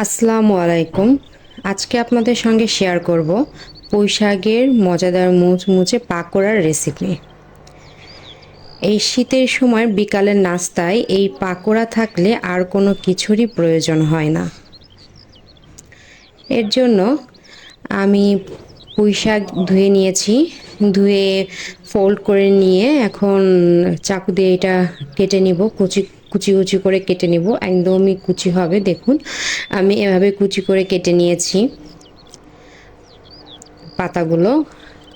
আসসালামু আলাইকুম। আজকে আপনাদের সঙ্গে শেয়ার করব পুঁইশাকের মজাদার মুচমুচে পাকোড়ার রেসিপি। এই শীতের সময় বিকালের নাস্তায় এই পাকোড়া থাকলে আর কোনো কিছুরই প্রয়োজন হয় না। এর জন্য আমি পুঁইশাক ধুয়ে নিয়েছি। ধুয়ে ফোল্ড করে নিয়ে এখন চাকু দিয়ে এটা কেটে নিব, কুচি কুচি কুচি করে কেটে নিব। একদমই কুচি হবে, দেখুন আমি এভাবে কুচি করে কেটে নিয়েছি। পাতাগুলো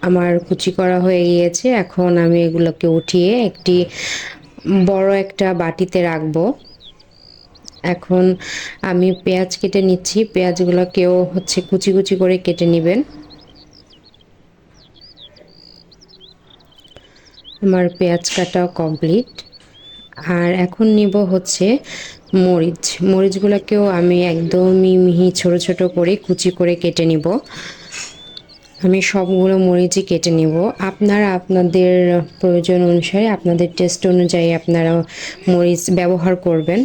আমার কুচি করা হয়ে গিয়েছে। এখন আমি এগুলোকে উঠিয়ে একটি বড় একটা বাটিতে রাখবো। এখন আমি পেঁয়াজ কেটে নিচ্ছি। পেঁয়াজগুলোকেও কুচি কুচি করে কেটে নেবেন। আমার পেঁয়াজ কাটাও কমপ্লিট। আর এখন নিব মরিচ। মরিচগুলোকেও আমি একদমই মিহি ছোট ছোট করে কুচি করে কেটে নিব। আমি সবগুলো মরিচই কেটে নিব। আপনারা আপনাদের প্রয়োজন অনুসারে, আপনাদের টেস্ট অনুযায়ী আপনারা মরিচ ব্যবহার করবেন।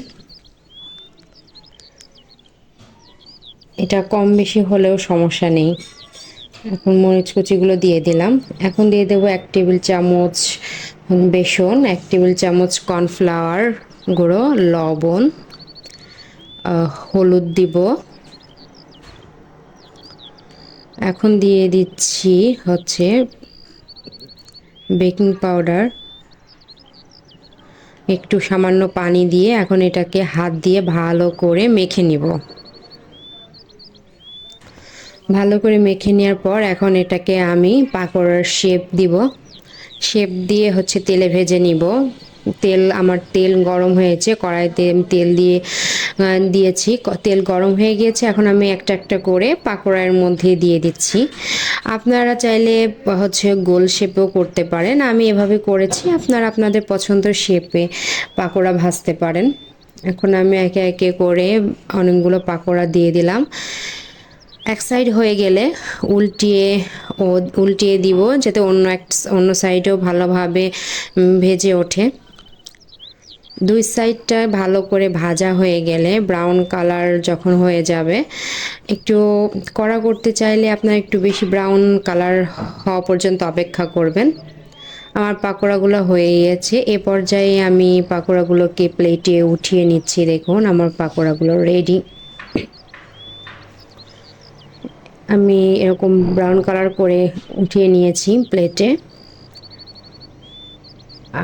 এটা কম বেশি হলেও সমস্যা নেই। এখন মরিচ কুচিগুলো দিয়ে দিলাম। এখন দিয়ে দেবো 1 টেবিল চামচ বেসন, 1 টেবিল চামচ কর্নফ্লাওয়ার গুঁড়ো, লবণ, হলুদ দিব। এখন দিয়ে দিচ্ছি বেকিং পাউডার। একটু সামান্য পানি দিয়ে এখন এটাকে হাত দিয়ে ভালো করে মেখে নিব। ভালো করে মেখে নেওয়ার পর এখন এটাকে আমি পাকোড়ার শেপ দিব। শেপ দিয়ে তেলে ভেজে নিব। আমার তেল গরম হয়েছে, কড়াইতে তেল দিয়েছি। তেল গরম হয়ে গিয়েছে। এখন আমি একটা একটা করে পাকোড়ার মধ্যে দিয়ে দিচ্ছি। আপনারা চাইলে গোল শেপেও করতে পারেন। আমি এভাবে করেছি। আপনারা আপনাদের পছন্দের শেপে পাকোড়া ভাজতে পারেন। এখন আমি একে একে করে অনেকগুলো পাকোড়া দিয়ে দিলাম। এক সাইড হয়ে গেলে উল্টিয়ে উল্টিয়ে দিব, যাতে অন্য সাইডেও ভালোভাবে ভেজে ওঠে। দুই সাইডটা ভালো করে ভাজা হয়ে গেলে, ব্রাউন কালার যখন হয়ে যাবে, একটু কড়া করতে চাইলে আপনার একটু বেশি ব্রাউন কালার হওয়া পর্যন্ত অপেক্ষা করবেন। আমার পাকোড়াগুলো হয়ে গিয়েছে। এ পর্যায়ে আমি পাকোড়াগুলোকে প্লেটে উঠিয়ে নিচ্ছি। দেখুন আমার পাকোড়াগুলো রেডি। আমি এরকম ব্রাউন কালার করে উঠিয়ে নিয়েছি প্লেটে।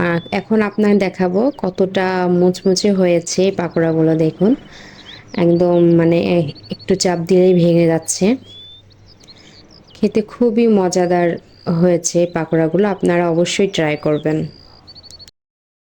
আর এখন আপনাকে দেখাবো কতটা মুচমুচে হয়েছে পাকোড়াগুলো। দেখুন একদম একটু চাপ দিলেই ভেঙে যাচ্ছে। খেতে খুবই মজাদার হয়েছে পাকোড়াগুলো। আপনারা অবশ্যই ট্রাই করবেন।